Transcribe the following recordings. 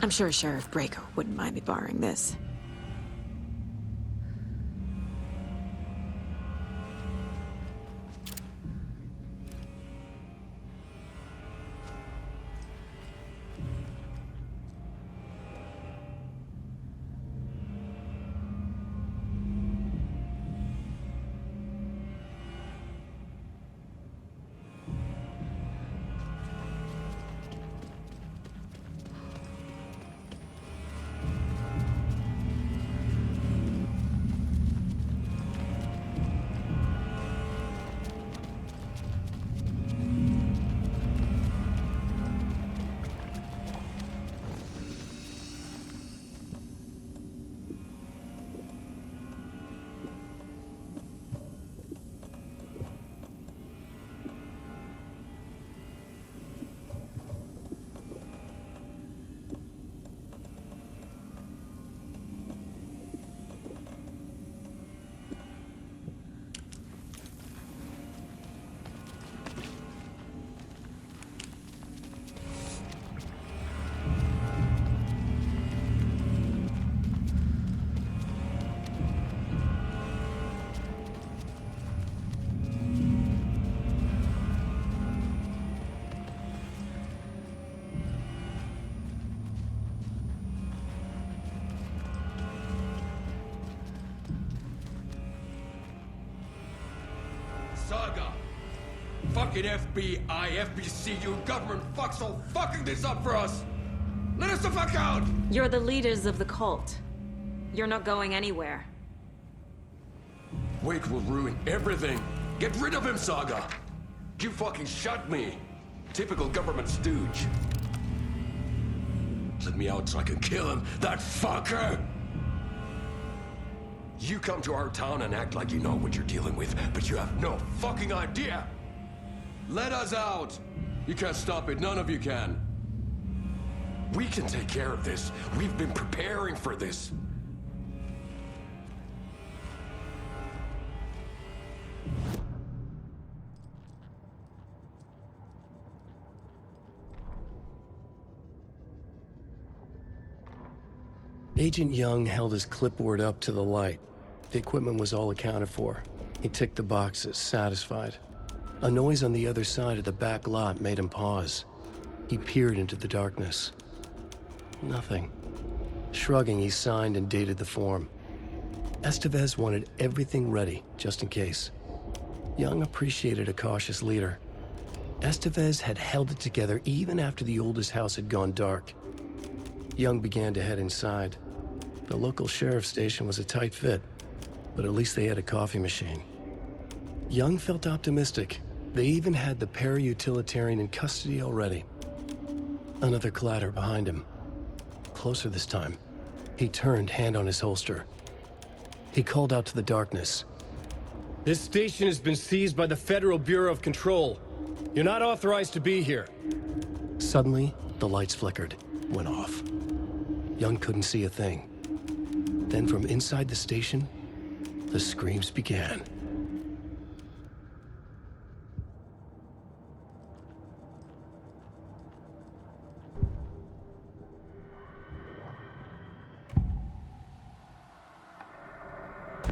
I'm sure Sheriff Braco wouldn't mind me borrowing this. Saga! Fucking FBI, FBC, you government fucks all fucking this up for us! Let us the fuck out! You're the leaders of the cult. You're not going anywhere. Wake will ruin everything! Get rid of him, Saga! You fucking shot me! Typical government stooge. Let me out so I can kill him, that fucker! You come to our town and act like you know what you're dealing with, but you have no fucking idea! Let us out! You can't stop it, none of you can. We can take care of this. We've been preparing for this. Agent Young held his clipboard up to the light. The equipment was all accounted for. He ticked the boxes, satisfied. A noise on the other side of the back lot made him pause. He peered into the darkness. Nothing. Shrugging, he signed and dated the form. Estevez wanted everything ready, just in case. Young appreciated a cautious leader. Estevez had held it together even after the oldest house had gone dark. Young began to head inside. The local sheriff's station was a tight fit, but at least they had a coffee machine. Young felt optimistic. They even had the para-utilitarian in custody already. Another clatter behind him. Closer this time. He turned, hand on his holster. He called out to the darkness. This station has been seized by the Federal Bureau of Control. You're not authorized to be here. Suddenly, the lights flickered, went off. Young couldn't see a thing. Then from inside the station, the screams began.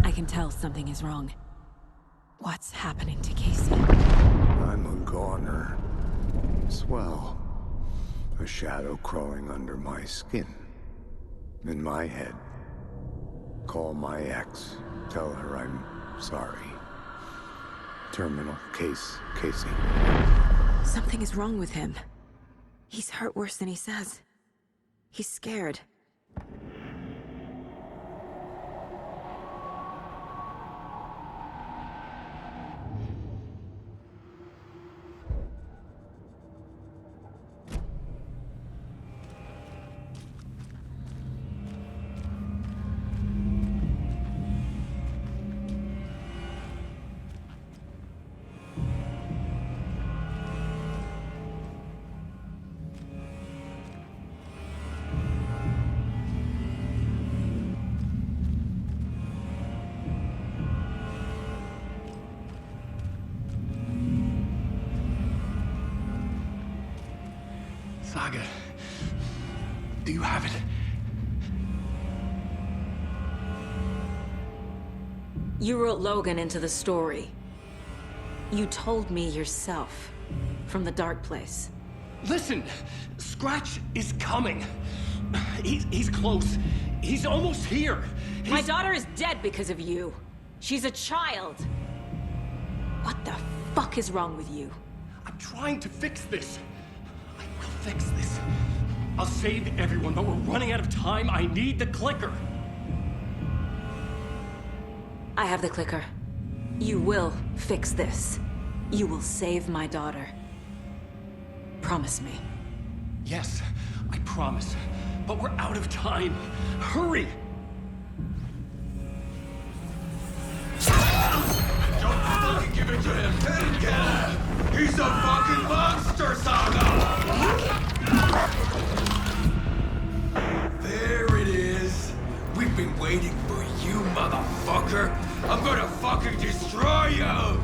I can tell something is wrong. What's happening to Casey? I'm a goner. Swell. A shadow crawling under my skin. In my head. Call my ex. Tell her I'm sorry. Terminal case, Casey. Something is wrong with him. He's hurt worse than he says. He's scared. Saga. Do you have it? You wrote Logan into the story. You told me yourself. From the dark place. Listen! Scratch is coming. He's close. He's almost here. My daughter is dead because of you. She's a child. What the fuck is wrong with you? I'm trying to fix this. I will fix this. I'll save everyone, but we're running out of time. I need the clicker. I have the clicker. You will fix this. You will save my daughter. Promise me. Yes, I promise. But we're out of time. Hurry! Don't fucking give it to him! Get him! He's a fucking monster, Saga! There it is! We've been waiting for you, motherfucker! I'm gonna fucking destroy you!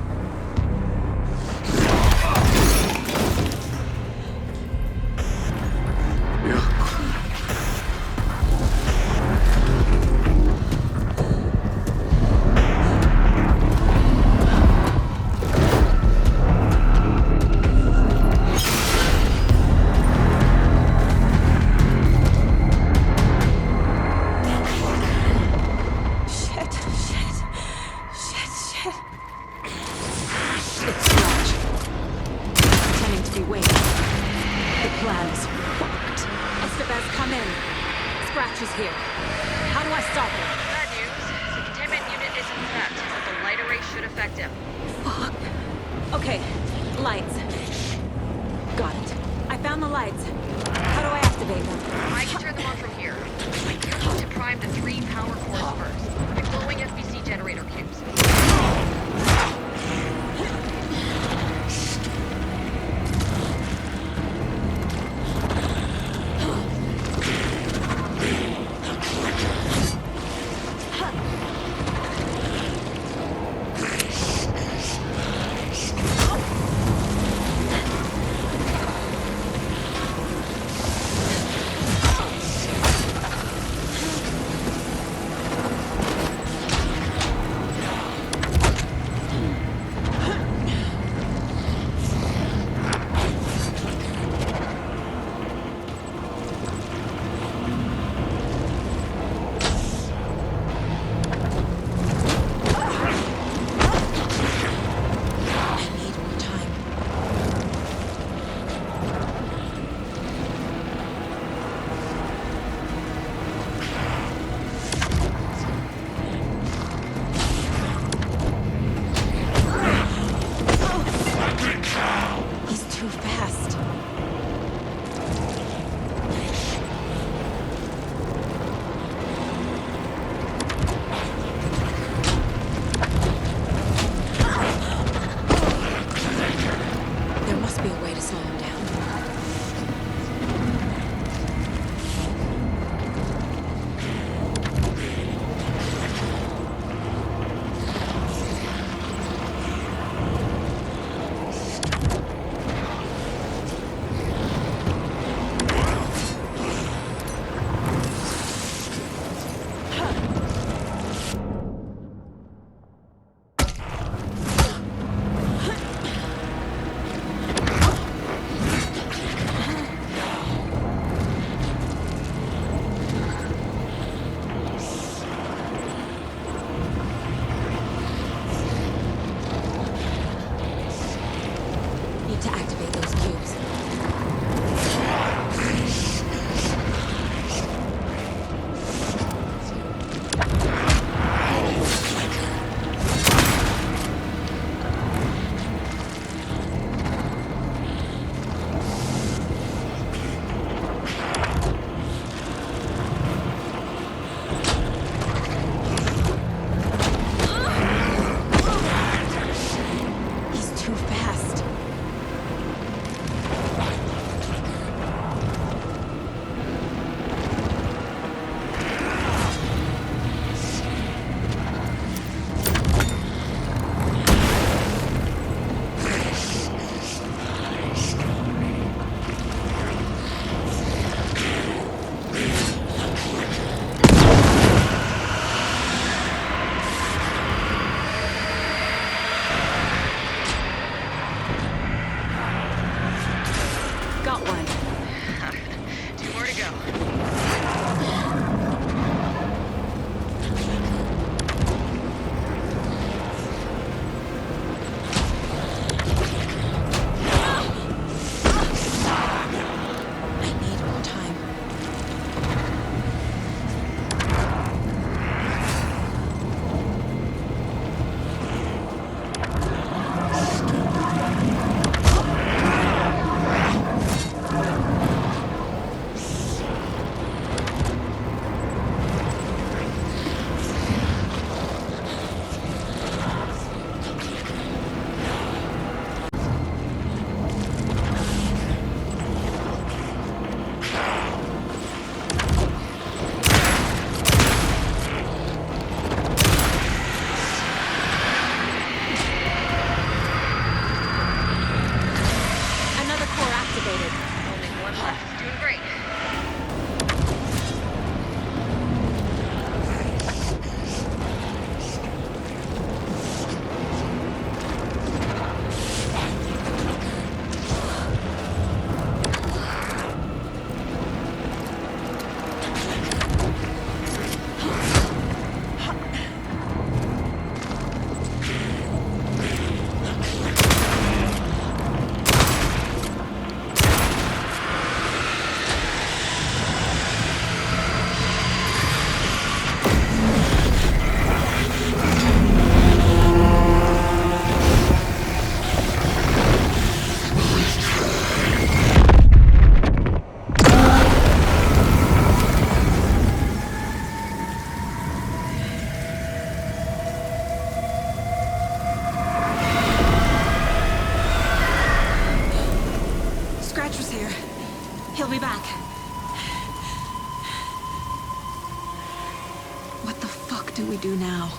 do now?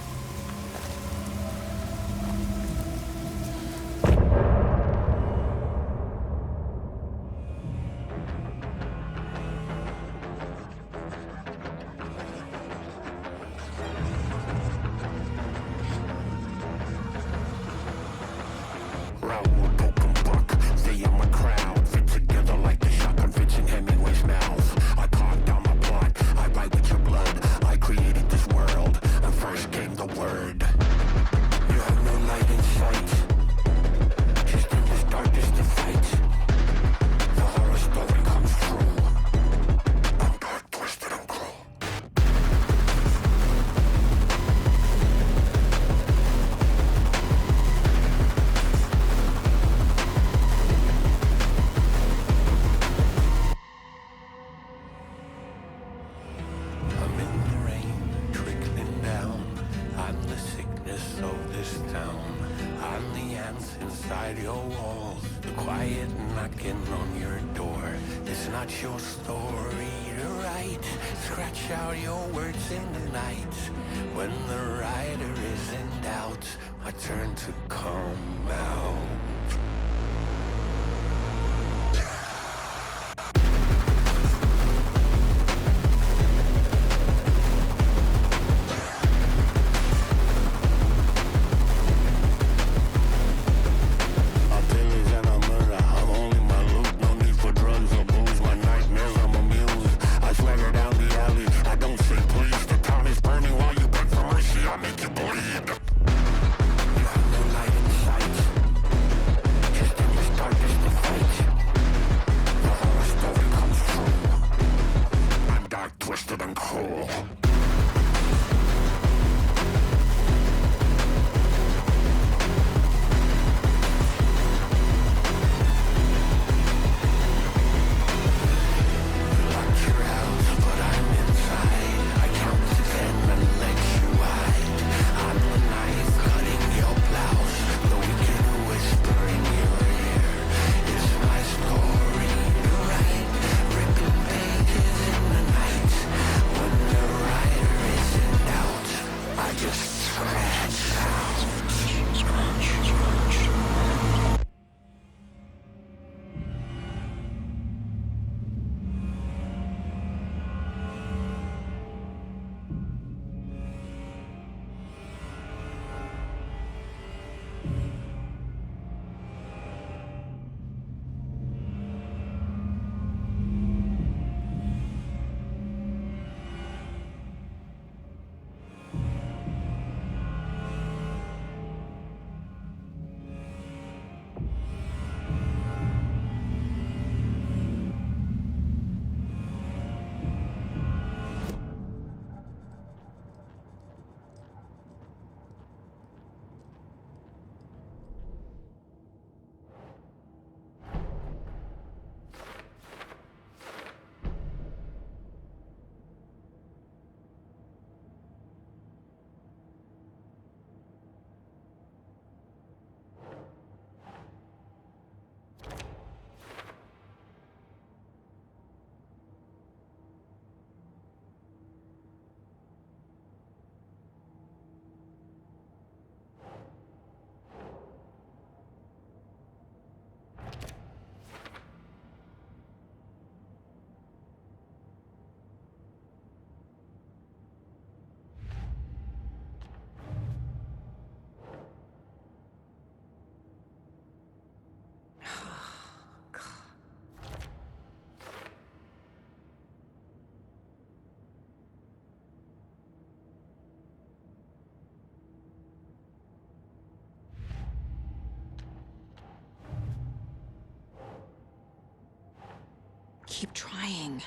Keep trying.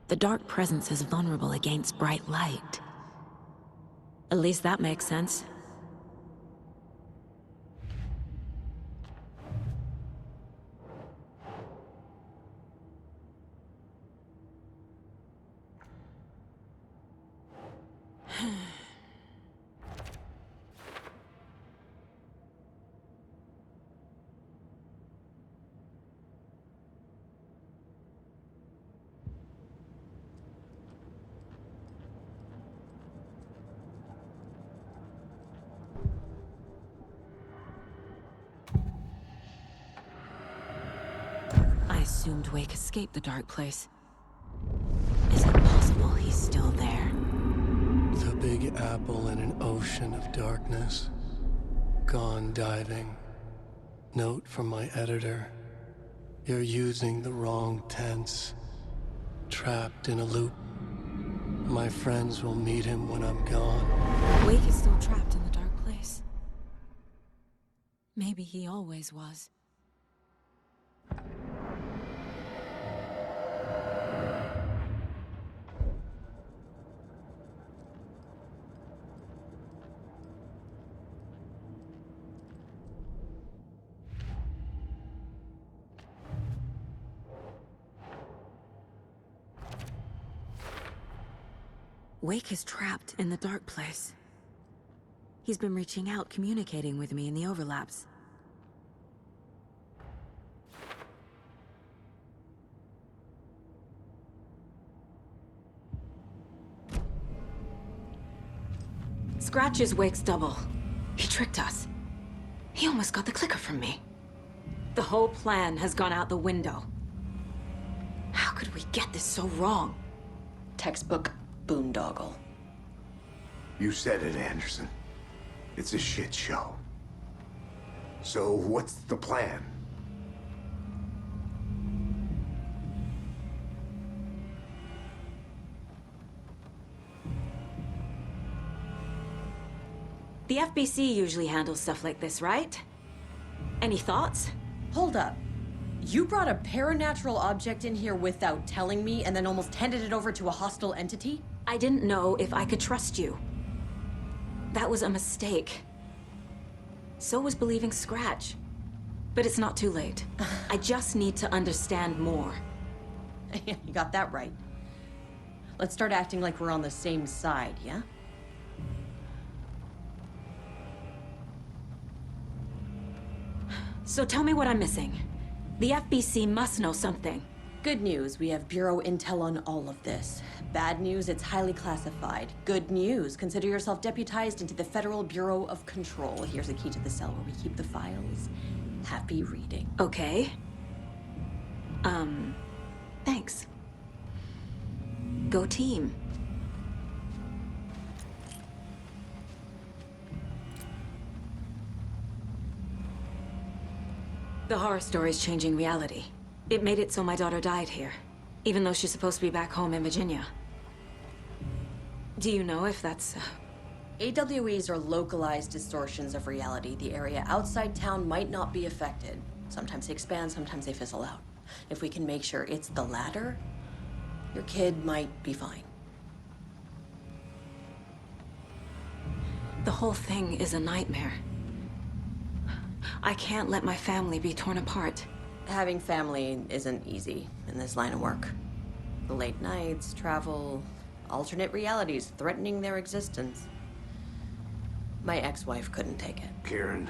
The dark presence is vulnerable against bright light. At least that makes sense. assumed Wake escaped the dark place. Is it possible he's still there? The Big Apple in an ocean of darkness. Gone diving. Note from my editor. You're using the wrong tense. Trapped in a loop. My friends will meet him when I'm gone. Wake is still trapped in the dark place. Maybe he always was. Wake is trapped in the dark place. He's been reaching out, communicating with me in the overlaps. Scratch is Wake's double. He tricked us. He almost got the clicker from me. The whole plan has gone out the window. How could we get this so wrong? Textbook boondoggle. You said it, Anderson. It's a shit show. So what's the plan? The FBC usually handles stuff like this, right? Any thoughts? Hold up. You brought a paranatural object in here without telling me and then almost handed it over to a hostile entity? I didn't know if I could trust you. That was a mistake. So was believing Scratch. But it's not too late. I just need to understand more. You got that right. Let's start acting like we're on the same side, yeah? So tell me what I'm missing. The FBC must know something. Good news, we have Bureau intel on all of this. Bad news, it's highly classified. Good news, consider yourself deputized into the Federal Bureau of Control. Here's a key to the cell where we keep the files. Happy reading. Okay. Thanks. Go team. The horror story's changing reality. It made it so my daughter died here, even though she's supposed to be back home in Virginia. Do you know if that's... AWEs are localized distortions of reality. The area outside town might not be affected. Sometimes they expand, sometimes they fizzle out. If we can make sure it's the latter, your kid might be fine. The whole thing is a nightmare. I can't let my family be torn apart. Having family isn't easy in this line of work. The late nights, travel, alternate realities threatening their existence. My ex-wife couldn't take it. Karen,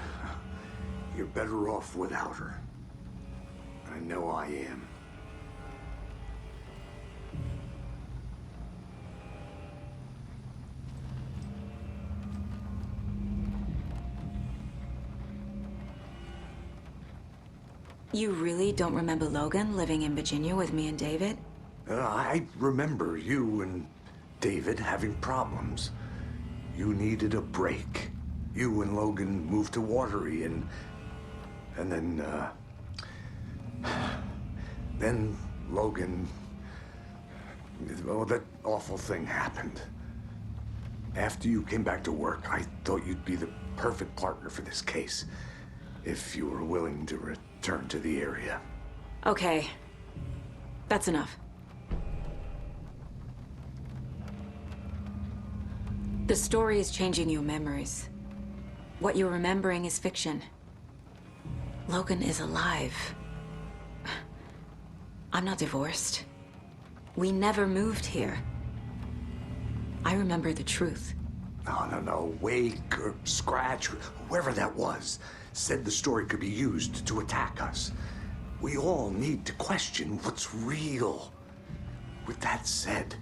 you're better off without her. I know I am. You really don't remember Logan living in Virginia with me and David? I remember you and David having problems. You needed a break. You and Logan moved to Watery and then Logan, well, that awful thing happened. After you came back to work, I thought you'd be the perfect partner for this case, if you were willing to return to the area. Okay. That's enough. The story is changing your memories. What you're remembering is fiction. Logan is alive. I'm not divorced. We never moved here. I remember the truth. No. Wake or Scratch, whoever that was, said the story could be used to attack us. We all need to question what's real. With that said,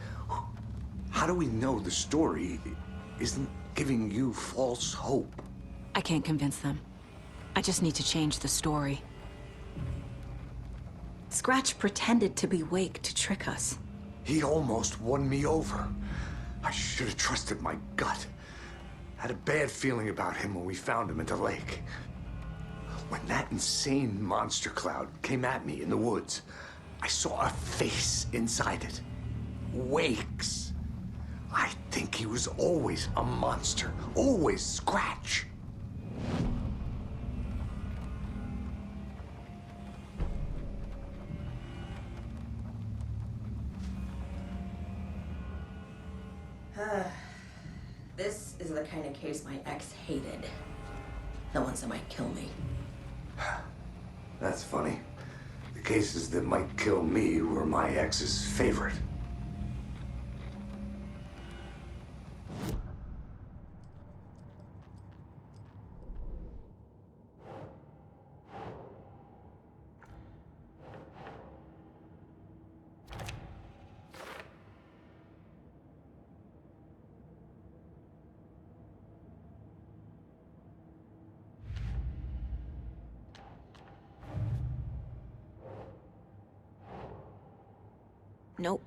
how do we know the story isn't giving you false hope? I can't convince them. I just need to change the story. Scratch pretended to be Wake to trick us. He almost won me over. I should have trusted my gut. Had a bad feeling about him when we found him at the lake. When that insane monster cloud came at me in the woods, I saw a face inside it. Wake's. I think he was always a monster. Always Scratch. This is the kind of case my ex hated. The ones that might kill me. That's funny. The cases that might kill me were my ex's favorite. Nope.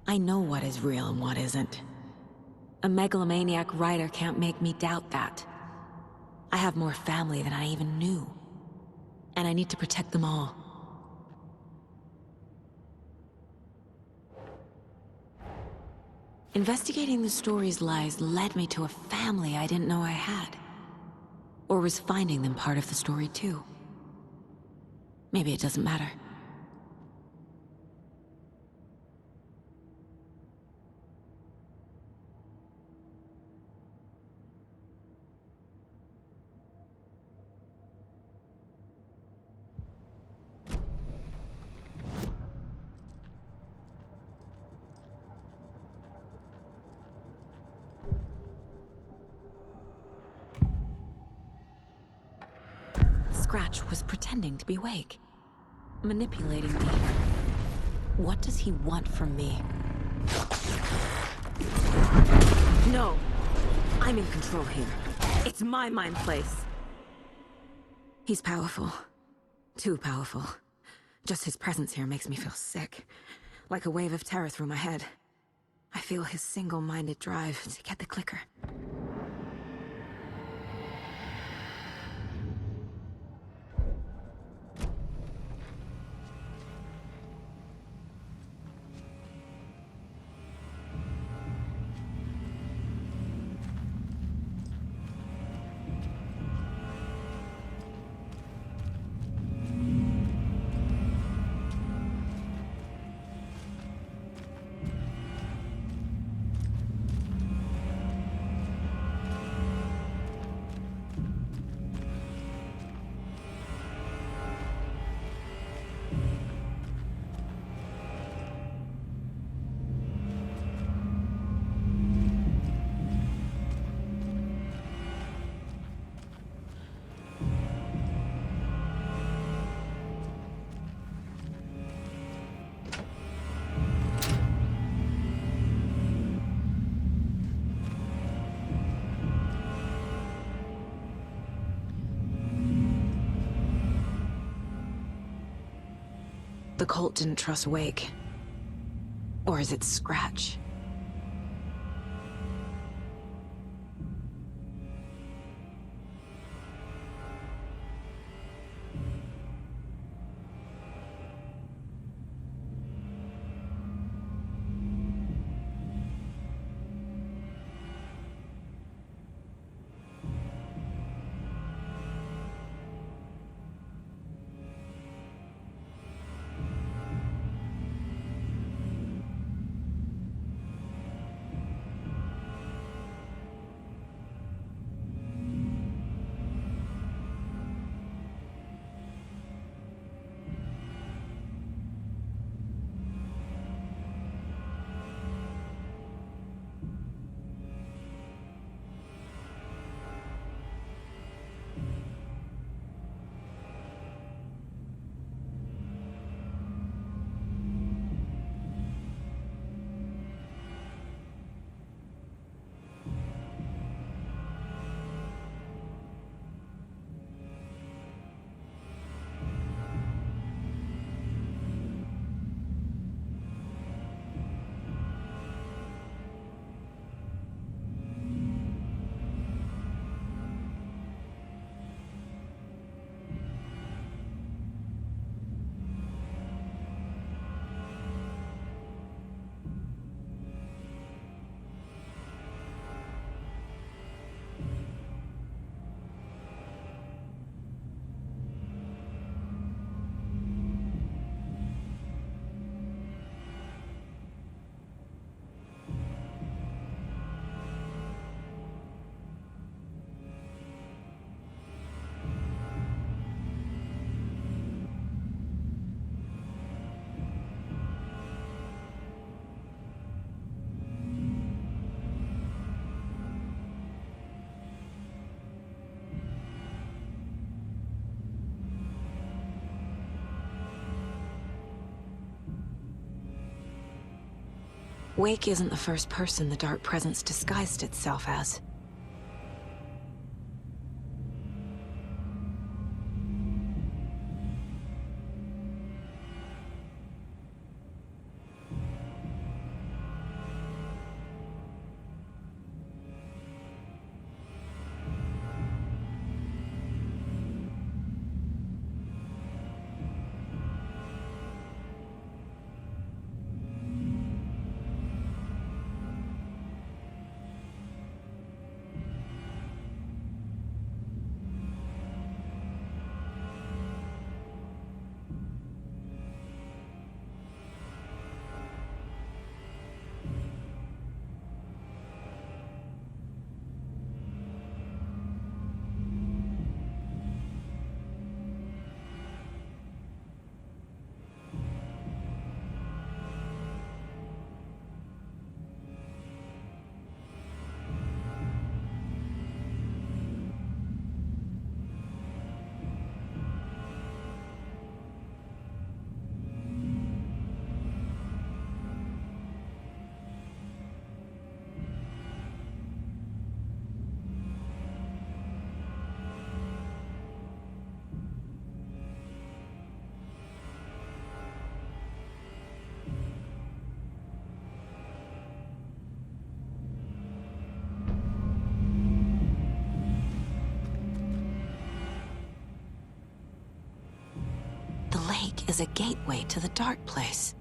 I know what is real and what isn't. A megalomaniac writer can't make me doubt that. I have more family than I even knew. And I need to protect them all. Investigating the story's lies led me to a family I didn't know I had. Or was finding them part of the story too. Maybe it doesn't matter. Scratch was pretending to be Wake. Manipulating me. What does he want from me? No! I'm in control here. It's my mind place. He's powerful. Too powerful. Just his presence here makes me feel sick. Like a wave of terror through my head. I feel his single-minded drive to get the clicker. The cult didn't trust Wake. Or is it Scratch? Wake isn't the first person the Dark Presence disguised itself as. The lake is a gateway to the Dark Place.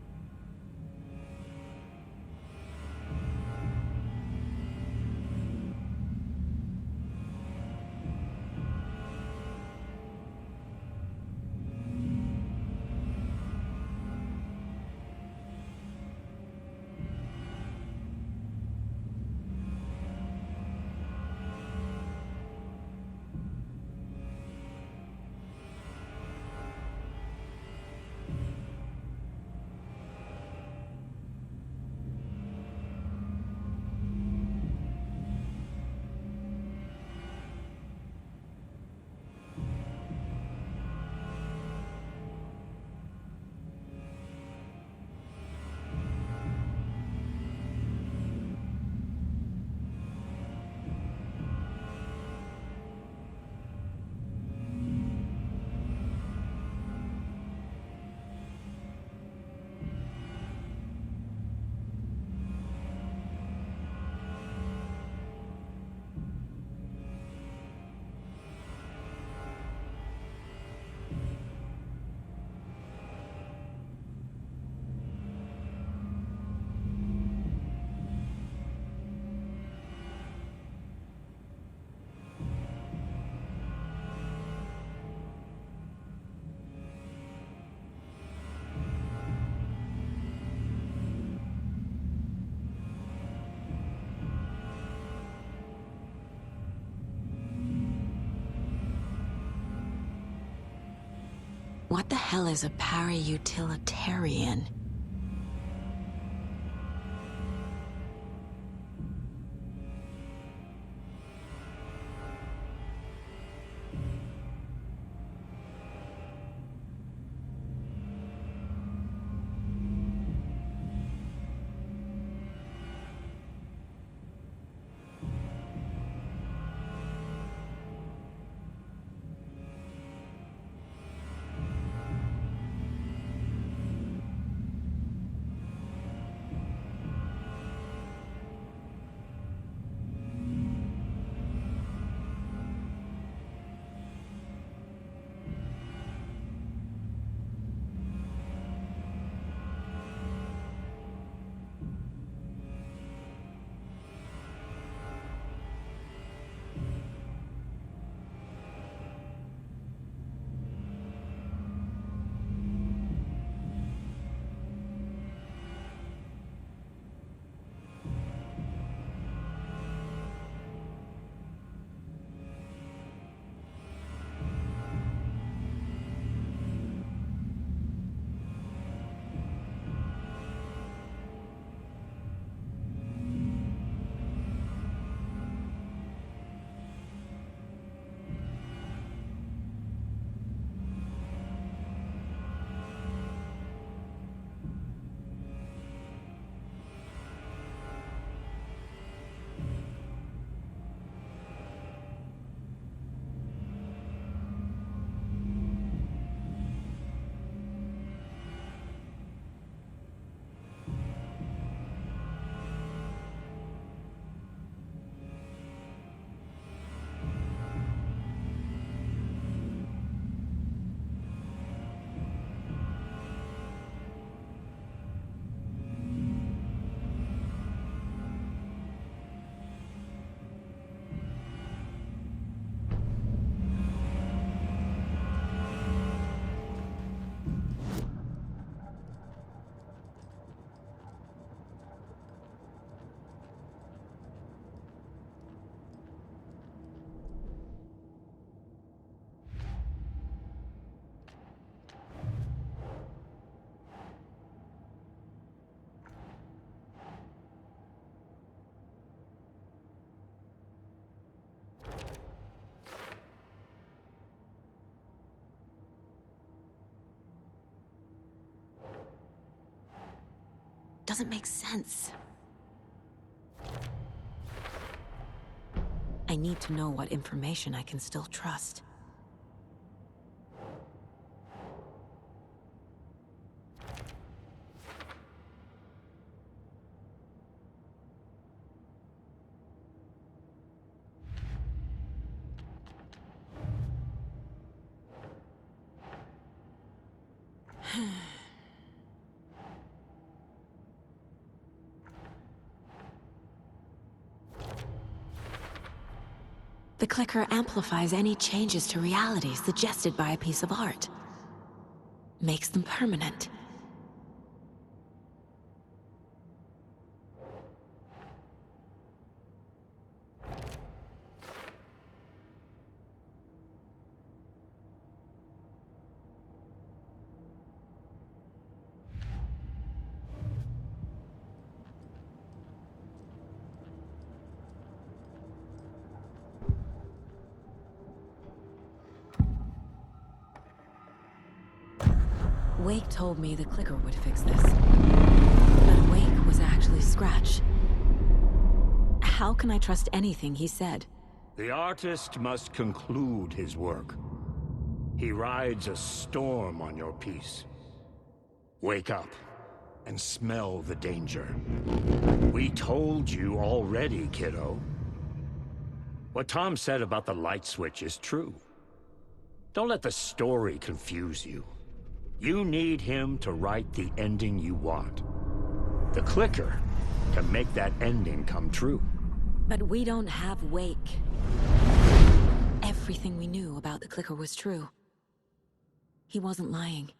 What the hell is a para-utilitarian? doesn't make sense. I need to know what information I can still trust. The clicker amplifies any changes to reality suggested by a piece of art. Makes them permanent. Wake told me the clicker would fix this. But Wake was actually Scratch. How can I trust anything he said? The artist must conclude his work. He rides a storm on your piece. Wake up and smell the danger. We told you already, kiddo. What Tom said about the light switch is true. Don't let the story confuse you. You need him to write the ending you want. The clicker can make that ending come true. But we don't have Wake. Everything we knew about the clicker was true. He wasn't lying.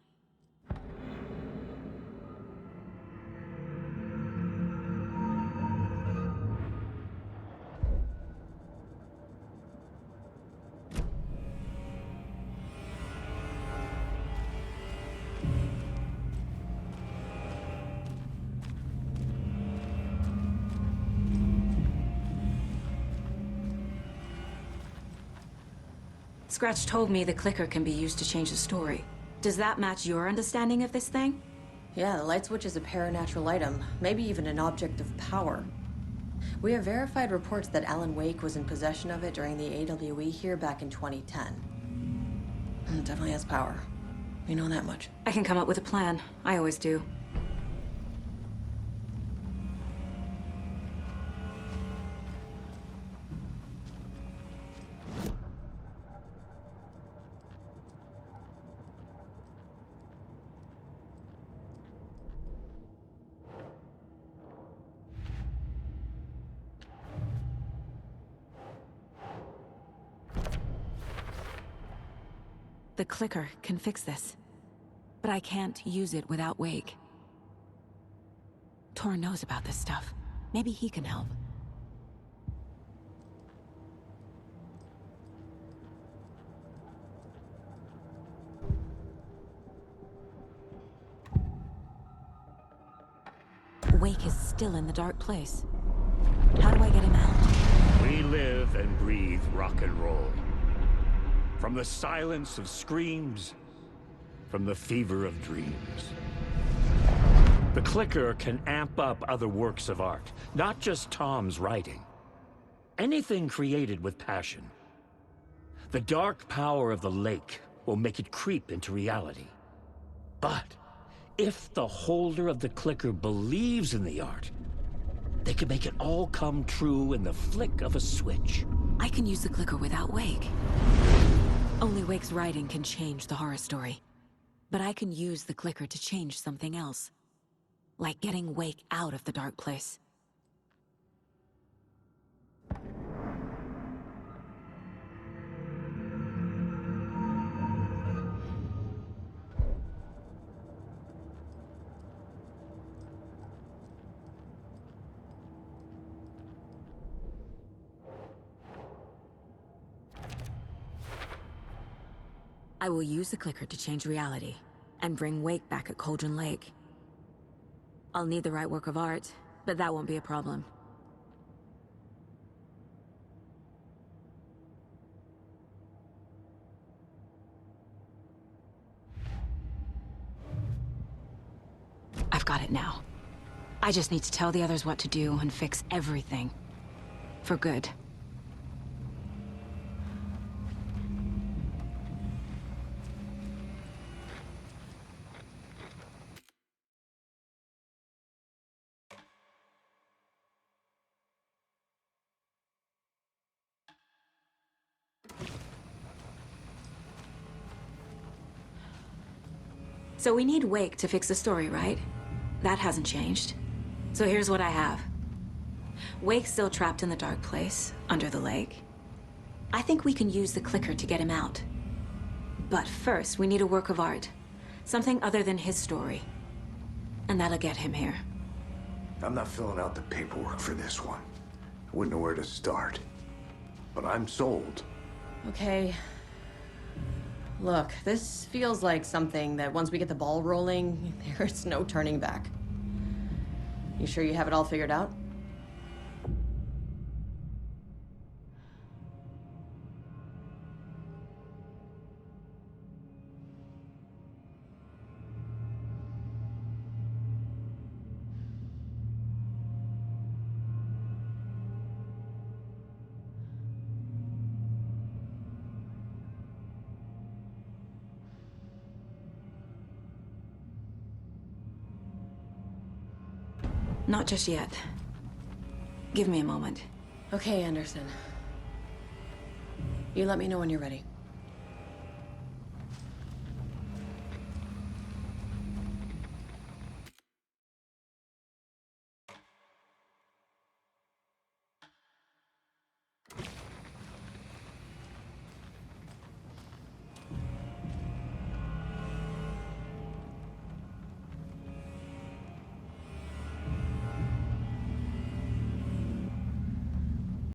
Scratch told me the clicker can be used to change the story. Does that match your understanding of this thing? Yeah, the light switch is a paranatural item, maybe even an object of power. We have verified reports that Alan Wake was in possession of it during the AWE here back in 2010. It definitely has power. We know that much. I can come up with a plan. I always do. The clicker can fix this, but I can't use it without Wake. Tor knows about this stuff. Maybe he can help. Wake is still in the dark place. How do I get him out? We live and breathe rock and roll. From the silence of screams, from the fever of dreams. The clicker can amp up other works of art, not just Tom's writing. Anything created with passion. The dark power of the lake will make it creep into reality. But if the holder of the clicker believes in the art, they can make it all come true in the flick of a switch. I can use the clicker without Wake. Only Wake's writing can change the horror story. But I can use the clicker to change something else. Like getting Wake out of the dark place. I will use the clicker to change reality, and bring Wake back at Cauldron Lake. I'll need the right work of art, but that won't be a problem. I've got it now. I just need to tell the others what to do and fix everything. For good. So we need Wake to fix the story, right? That hasn't changed. So here's what I have. Wake's still trapped in the dark place, under the lake. I think we can use the clicker to get him out. But first, we need a work of art. Something other than his story. And that'll get him here. I'm not filling out the paperwork for this one. I wouldn't know where to start. But I'm sold. Okay. Look, this feels like something that once we get the ball rolling, there's no turning back. You sure you have it all figured out? Not just yet. Give me a moment. Okay, Anderson. You let me know when you're ready.